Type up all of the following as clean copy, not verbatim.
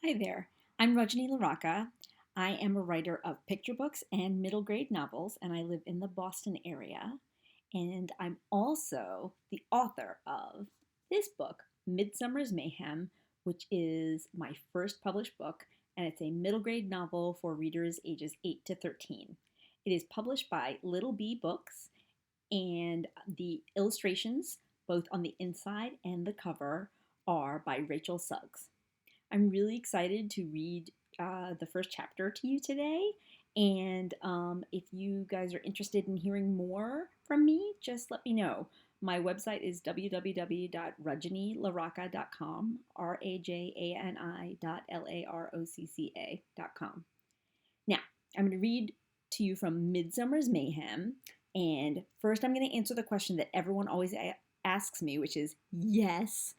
Hi there. I'm Rajani LaRocca. I am a writer of picture books and middle grade novels, and I live in the Boston area. And I'm also the author of this book, Midsummer's Mayhem, which is my first published book, and it's a middle grade novel for readers ages 8 to 13. It is published by Little Bee Books, and the illustrations, both on the inside and the cover, are by Rachel Suggs. I'm really excited to read the first chapter to you today. And if you guys are interested in hearing more from me, just let me know. My website is www.rajanilarocca.com, RAJANI.LAROCCA.com. Now, I'm going to read to you from Midsummer's Mayhem. And first, I'm going to answer the question that everyone always asks me, which is yes,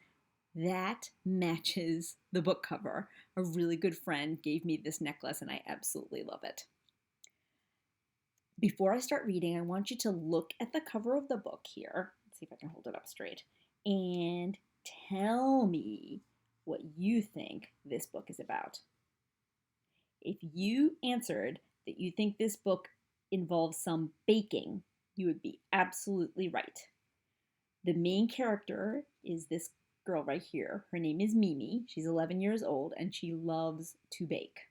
that matches the book cover. A really good friend gave me this necklace and I absolutely love it. Before I start reading, I want you to look at the cover of the book here. Let's see if I can hold it up straight. And tell me what you think this book is about. If you answered that you think this book involves some baking, you would be absolutely right. The main character is this girl right here. Her name is Mimi. She's 11 years old and she loves to bake.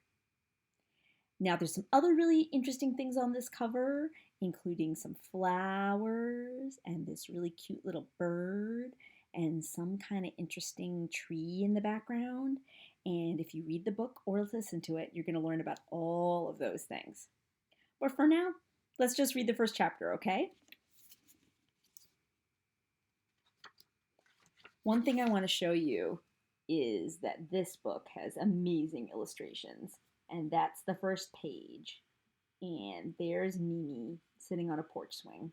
Now there's some other really interesting things on this cover, including some flowers and this really cute little bird and some kind of interesting tree in the background. And if you read the book or listen to it, you're going to learn about all of those things. But for now, let's just read the first chapter, okay? One thing I want to show you is that this book has amazing illustrations, and that's the first page. And there's Mimi sitting on a porch swing.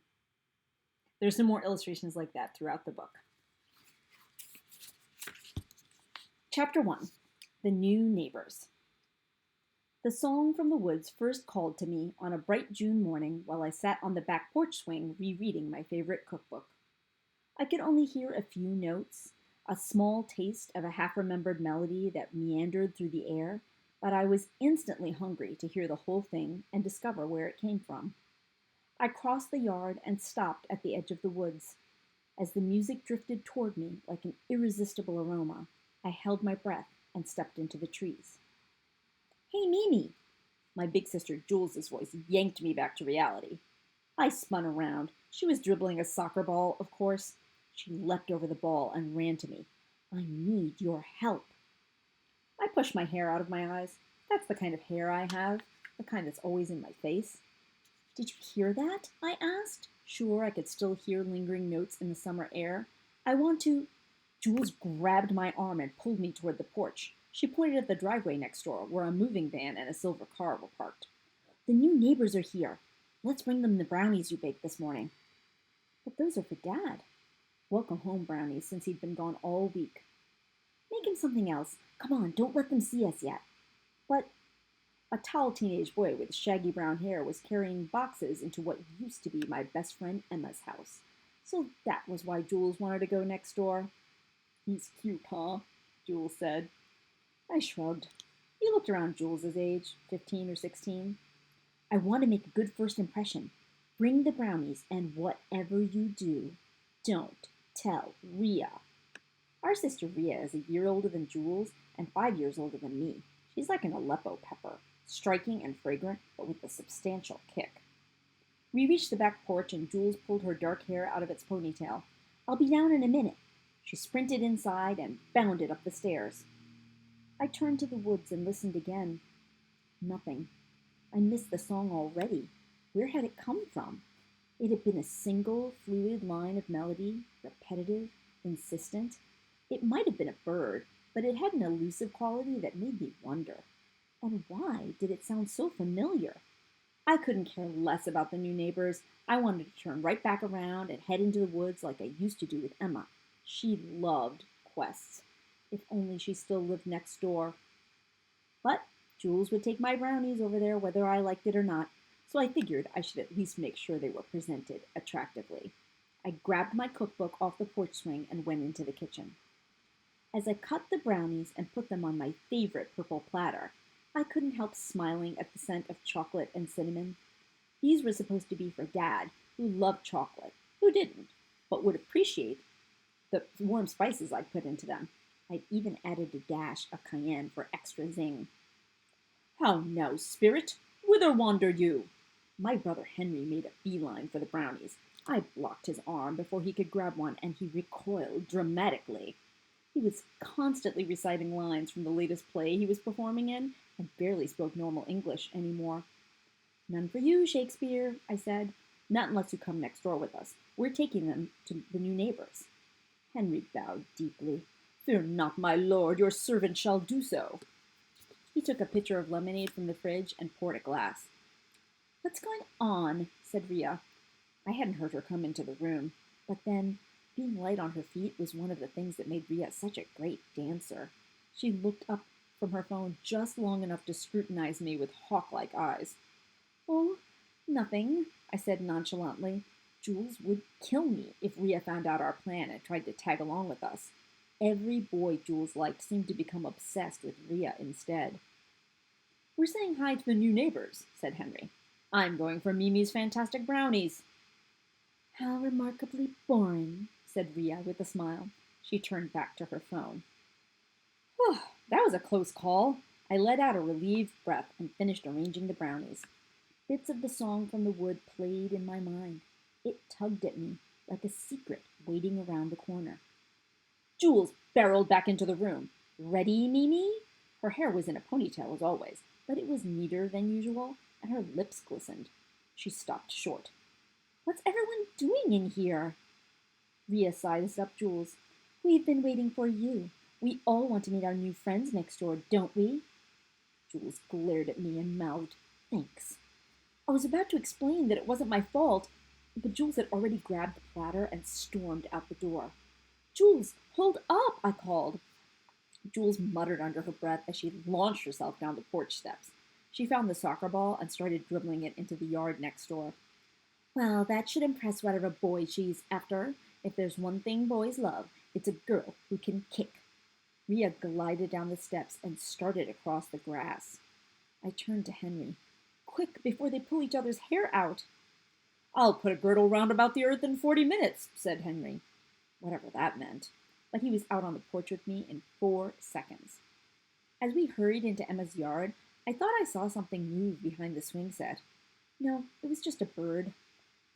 There's some more illustrations like that throughout the book. Chapter 1, The New Neighbors. The song from the woods first called to me on a bright June morning while I sat on the back porch swing rereading my favorite cookbook. I could only hear a few notes, a small taste of a half-remembered melody that meandered through the air, but I was instantly hungry to hear the whole thing and discover where it came from. I crossed the yard and stopped at the edge of the woods. As the music drifted toward me like an irresistible aroma, I held my breath and stepped into the trees. "Hey, Mimi!" My big sister Jules' voice yanked me back to reality. I spun around. She was dribbling a soccer ball, of course. She leapt over the ball and ran to me. "I need your help." I pushed my hair out of my eyes. That's the kind of hair I have, the kind that's always in my face. "Did you hear that?" I asked, sure I could still hear lingering notes in the summer air. "I want to—" Jules grabbed my arm and pulled me toward the porch. She pointed at the driveway next door, where a moving van and a silver car were parked. "The new neighbors are here. Let's bring them the brownies you baked this morning." "But those are for Dad." "Welcome home brownies, since he'd been gone all week." "Make him something else. Come on, don't let them see us yet." But a tall teenage boy with shaggy brown hair was carrying boxes into what used to be my best friend Emma's house. So that was why Jules wanted to go next door. "He's cute, huh?" Jules said. I shrugged. He looked around Jules's age, 15 or 16. "I want to make a good first impression. Bring the brownies, and whatever you do, don't tell Rhea." Our sister Rhea is a year older than Jules and 5 years older than me. She's like an Aleppo pepper, striking and fragrant, but with a substantial kick. We reached the back porch and Jules pulled her dark hair out of its ponytail. "I'll be down in a minute." She sprinted inside and bounded up the stairs. I turned to the woods and listened again. Nothing. I missed the song already. Where had it come from? It had been a single, fluid line of melody, repetitive, insistent. It might have been a bird, but it had an elusive quality that made me wonder. And why did it sound so familiar? I couldn't care less about the new neighbors. I wanted to turn right back around and head into the woods like I used to do with Emma. She loved quests. If only she still lived next door. But Jules would take my brownies over there whether I liked it or not, so I figured I should at least make sure they were presented attractively. I grabbed my cookbook off the porch swing and went into the kitchen. As I cut the brownies and put them on my favorite purple platter, I couldn't help smiling at the scent of chocolate and cinnamon. These were supposed to be for Dad, who loved chocolate, who didn't, but would appreciate the warm spices I'd put into them. I'd even added a dash of cayenne for extra zing. How now, spirit? Whither wander you? My brother Henry made a beeline for the brownies. I blocked his arm before he could grab one, and he recoiled dramatically. He was constantly reciting lines from the latest play he was performing in, and barely spoke normal English anymore. None for you, Shakespeare, I said. Not unless you come next door with us. We're taking them to the new neighbors. Henry bowed deeply. Fear not, my lord, your servant shall do so. He took a pitcher of lemonade from the fridge and poured a glass. What's going on? Said Rhea. I hadn't heard her come into the room, but then being light on her feet was one of the things that made Rhea such a great dancer. She looked up from her phone just long enough to scrutinize me with hawk-like eyes. Oh, nothing, I said nonchalantly. Jules would kill me if Rhea found out our plan and tried to tag along with us. Every boy Jules liked seemed to become obsessed with Rhea instead. We're saying hi to the new neighbors, said Henry. I'm going for Mimi's fantastic brownies. How remarkably boring, said Rhea with a smile. She turned back to her phone. Whew, that was a close call. I let out a relieved breath and finished arranging the brownies. Bits of the song from the wood played in my mind. It tugged at me like a secret waiting around the corner. Jules barreled back into the room. Ready, Mimi? Her hair was in a ponytail as always, but it was neater than usual, and her lips glistened. She stopped short. What's everyone doing in here? Rhea sized up Jules. We've been waiting for you. We all want to meet our new friends next door, don't we? Jules glared at me and mouthed, Thanks. I was about to explain that it wasn't my fault, but Jules had already grabbed the platter and stormed out the door. Jules, hold up, I called. Jules muttered under her breath as she launched herself down the porch steps. She found the soccer ball and started dribbling it into the yard next door. Well, that should impress whatever boy she's after. If there's one thing boys love, it's a girl who can kick. Rhea glided down the steps and started across the grass. I turned to Henry. Quick, before they pull each other's hair out. I'll put a girdle round about the earth in 40 minutes, said Henry. Whatever that meant. But he was out on the porch with me in 4 seconds. As we hurried into Emma's yard, I thought I saw something move behind the swing set. No, it was just a bird.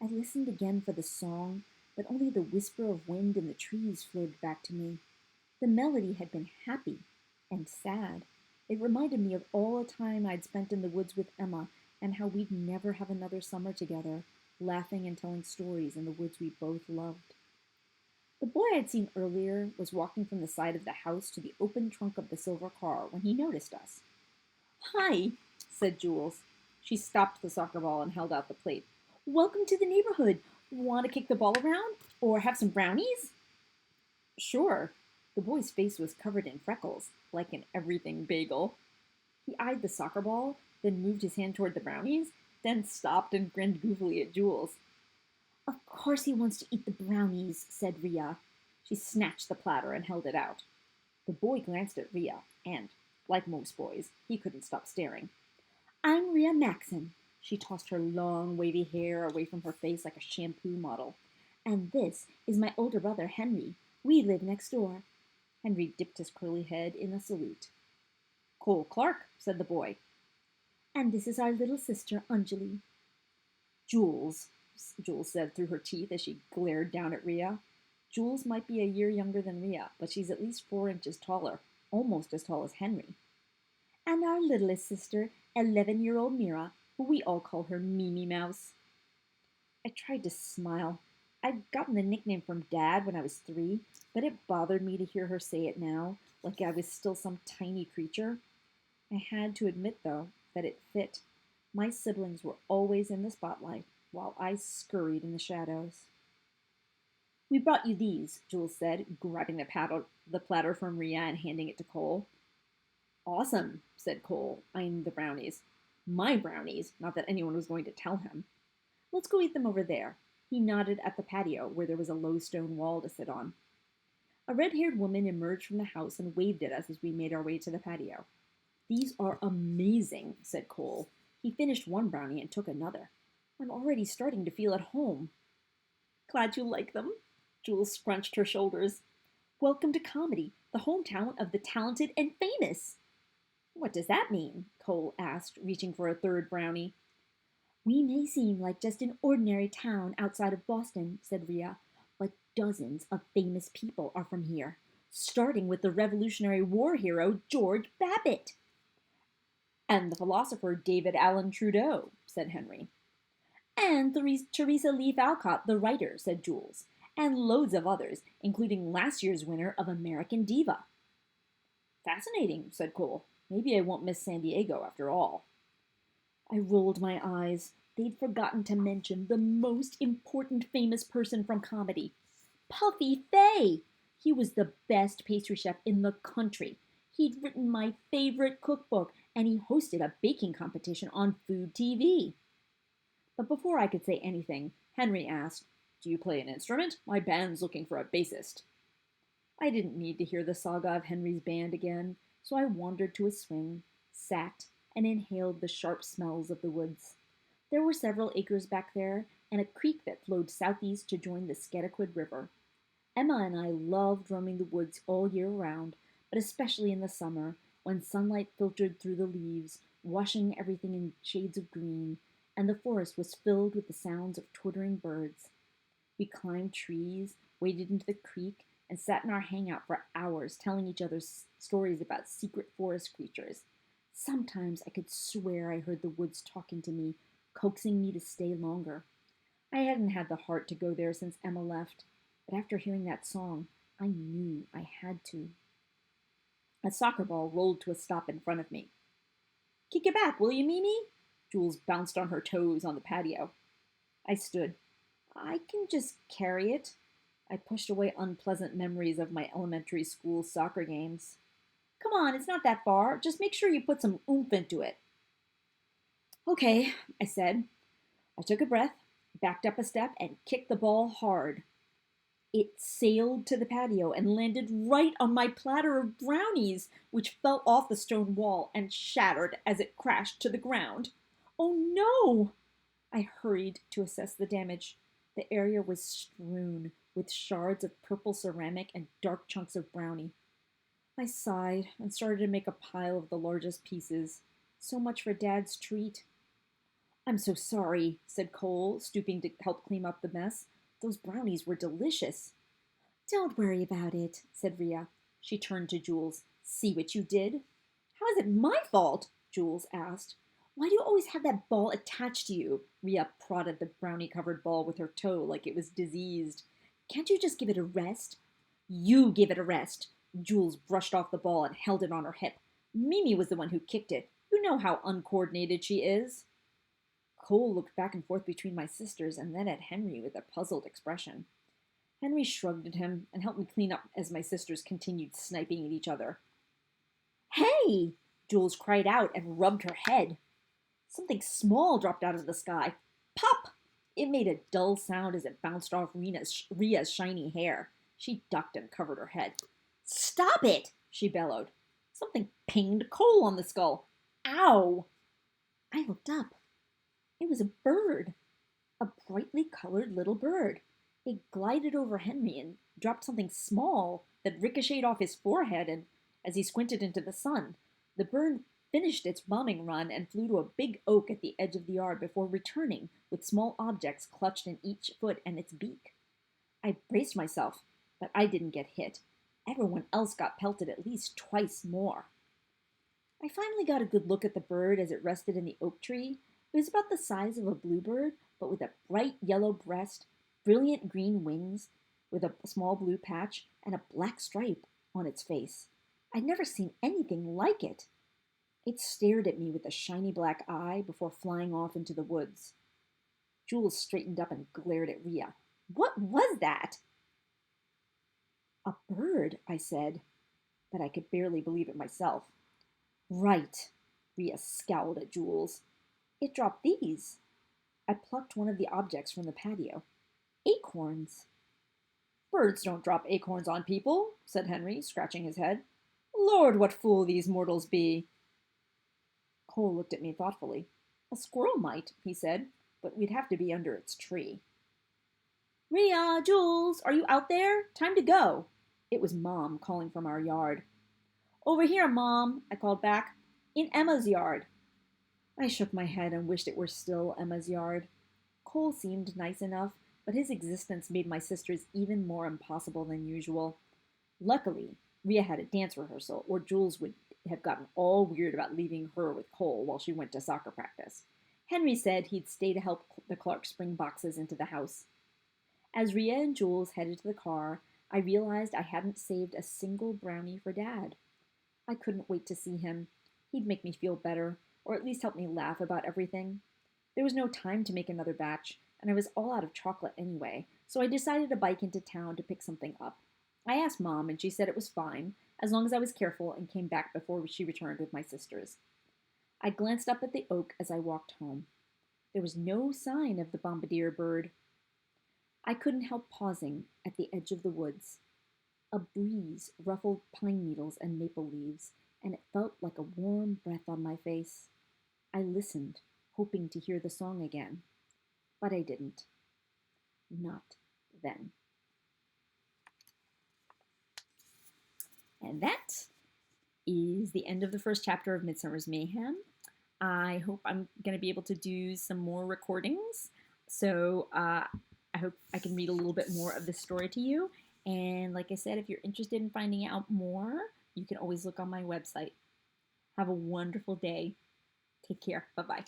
I listened again for the song, but only the whisper of wind in the trees floated back to me. The melody had been happy and sad. It reminded me of all the time I'd spent in the woods with Emma and how we'd never have another summer together, laughing and telling stories in the woods we both loved. The boy I'd seen earlier was walking from the side of the house to the open trunk of the silver car when he noticed us. Hi, said Jules. She stopped the soccer ball and held out the plate. Welcome to the neighborhood. Want to kick the ball around? Or have some brownies? Sure. The boy's face was covered in freckles, like an everything bagel. He eyed the soccer ball, then moved his hand toward the brownies, then stopped and grinned goofily at Jules. Of course he wants to eat the brownies, said Rhea. She snatched the platter and held it out. The boy glanced at Rhea, and, like most boys, he couldn't stop staring. I'm Rhea Maxon. She tossed her long, wavy hair away from her face like a shampoo model. And this is my older brother, Henry. We live next door. Henry dipped his curly head in a salute. Cole Clark, said the boy. And this is our little sister, Anjali. Jules said through her teeth as she glared down at Rhea. Jules might be a year younger than Rhea, but she's at least 4 inches taller, almost as tall as Henry. And our littlest sister, 11-year-old Mira, who we all call her Mimi Mouse. I tried to smile. I'd gotten the nickname from Dad when I was 3, but it bothered me to hear her say it now, like I was still some tiny creature. I had to admit, though, that it fit. My siblings were always in the spotlight, while I scurried in the shadows. We brought you these, Jules said, grabbing the platter from Rhea and handing it to Cole. Awesome, said Cole, eyeing the brownies. My brownies, not that anyone was going to tell him. Let's go eat them over there. He nodded at the patio, where there was a low stone wall to sit on. A red-haired woman emerged from the house and waved at us as we made our way to the patio. "These are amazing," said Cole. He finished one brownie and took another. "I'm already starting to feel at home." "Glad you like them." Jules scrunched her shoulders. "Welcome to comedy, the hometown of the talented and famous." "What does that mean?" Cole asked, reaching for a third brownie. "We may seem like just an ordinary town outside of Boston," said Rhea, "but dozens of famous people are from here, starting with the Revolutionary War hero George Babbitt." "And the philosopher David Allen Trudeau," said Henry. "And Theresa Leaf Alcott, the writer," said Jules. "And loads of others, including last year's winner of American Diva." "Fascinating," said Cole. "Maybe I won't miss San Diego after all." I rolled my eyes. They'd forgotten to mention the most important famous person from comedy. Puffy Faye! He was the best pastry chef in the country. He'd written my favorite cookbook, and he hosted a baking competition on Food TV. But before I could say anything, Henry asked, "Do you play an instrument? My band's looking for a bassist." I didn't need to hear the saga of Henry's band again, so I wandered to a swing, sat, and inhaled the sharp smells of the woods. There were several acres back there, and a creek that flowed southeast to join the Schaghticoke River. Emma and I loved roaming the woods all year round, but especially in the summer, when sunlight filtered through the leaves, washing everything in shades of green, and the forest was filled with the sounds of twittering birds. We climbed trees, waded into the creek, and sat in our hangout for hours telling each other stories about secret forest creatures. Sometimes I could swear I heard the woods talking to me, coaxing me to stay longer. I hadn't had the heart to go there since Emma left, but after hearing that song, I knew I had to. A soccer ball rolled to a stop in front of me. "Kick it back, will you, Mimi?" Jules bounced on her toes on the patio. I stood. "I can just carry it." I pushed away unpleasant memories of my elementary school soccer games. "Come on, it's not that far. Just make sure you put some oomph into it." "Okay," I said. I took a breath, backed up a step, and kicked the ball hard. It sailed to the patio and landed right on my platter of brownies, which fell off the stone wall and shattered as it crashed to the ground. "Oh no!" I hurried to assess the damage. The area was strewn with shards of purple ceramic and dark chunks of brownie. I sighed and started to make a pile of the largest pieces. So much for Dad's treat. "I'm so sorry," said Cole, stooping to help clean up the mess. "Those brownies were delicious." "Don't worry about it," said Rhea. She turned to Jules. "See what you did?" "How is it my fault?" Jules asked. "Why do you always have that ball attached to you?" Rhea prodded the brownie-covered ball with her toe like it was diseased. "Can't you just give it a rest?" "You give it a rest." Jules brushed off the ball and held it on her hip. "Mimi was the one who kicked it. You know how uncoordinated she is." Cole looked back and forth between my sisters and then at Henry with a puzzled expression. Henry shrugged at him and helped me clean up as my sisters continued sniping at each other. "Hey!" Jules cried out and rubbed her head. Something small dropped out of the sky. Pop! It made a dull sound as it bounced off Rhea's shiny hair. She ducked and covered her head. "Stop it!" she bellowed. Something pinged Cole on the skull. "Ow!" I looked up. It was a bird. A brightly colored little bird. It glided over Henry and dropped something small that ricocheted off his forehead, and as he squinted into the sun, the bird finished its bombing run and flew to a big oak at the edge of the yard before returning with small objects clutched in each foot and its beak. I braced myself, but I didn't get hit. Everyone else got pelted at least twice more. I finally got a good look at the bird as it rested in the oak tree. It was about the size of a bluebird, but with a bright yellow breast, brilliant green wings, with a small blue patch, and a black stripe on its face. I'd never seen anything like it. It stared at me with a shiny black eye before flying off into the woods. Jules straightened up and glared at Rhea. "What was that?" "A bird," I said, but I could barely believe it myself. "Right." Rhea scowled at Jules. "It dropped these." I plucked one of the objects from the patio. "Acorns." Birds don't drop acorns on people, said Henry, scratching his head. Lord, what fool these mortals be! Cole looked at me thoughtfully. A squirrel might, he said, but we'd have to be under its tree. Rhea, Jules, are you out there? Time to go. It was Mom calling from our yard. Over here, Mom, I called back. In Emma's yard. I shook my head and wished it were still Emma's yard. Cole seemed nice enough, but his existence made my sisters even more impossible than usual. Luckily, Rhea had a dance rehearsal, or Jules would have gotten all weird about leaving her with Cole while she went to soccer practice. Henry said he'd stay to help the Clarks bring boxes into the house. As Rhea and Jules headed to the car, I realized I hadn't saved a single brownie for Dad. I couldn't wait to see him. He'd make me feel better, or at least help me laugh about everything. There was no time to make another batch, and I was all out of chocolate anyway, so I decided to bike into town to pick something up. I asked Mom, and she said it was fine, as long as I was careful and came back before she returned with my sisters. I glanced up at the oak as I walked home. There was no sign of the bombardier bird. I couldn't help pausing at the edge of the woods. A breeze ruffled pine needles and maple leaves, and it felt like a warm breath on my face. I listened, hoping to hear the song again, but I didn't. Not then. And that is the end of the first chapter of Midsummer's Mayhem. I hope I'm going to be able to do some more recordings, so I hope I can read a little bit more of this story to you. And like I said, if you're interested in finding out more, you can always look on my website. Have a wonderful day. Take care. Bye-bye.